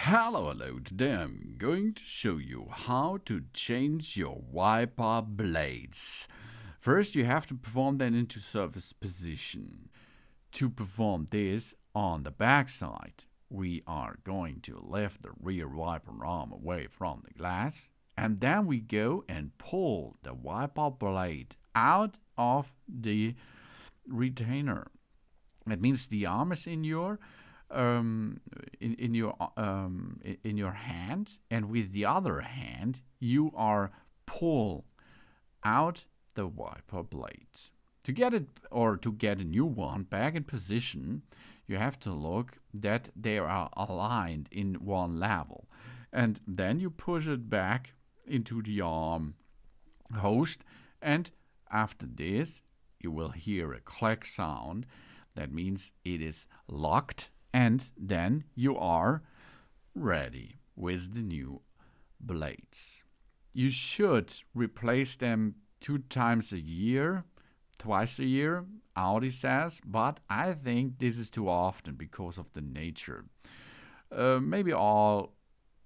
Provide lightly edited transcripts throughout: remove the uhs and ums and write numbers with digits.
Hello, today I'm going to show you how to change your wiper blades. First you have to perform them into service position. To perform this on the back side, we are going to lift the rear wiper arm away from the glass, and then we go and pull the wiper blade out of the retainer. That means the arm is in your in your hand, and with the other hand you are pull out the wiper blade. To get it, or to get a new one back in position, you have to look that they are aligned in one level, and then you push it back into the arm host, and after this you will hear a click sound. That means it is locked, and then you are ready with the new blades. You should replace them 2 times a year, twice a year, Audi says, but I think this is too often because of the nature. Maybe all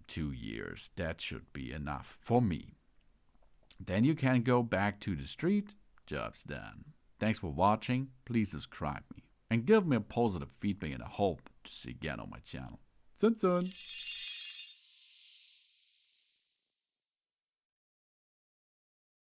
2 years, that should be enough for me. Then you can go back to the street, job's done. Thanks for watching, please subscribe me and give me a positive feedback, and I hope to see you again on my channel. Soon.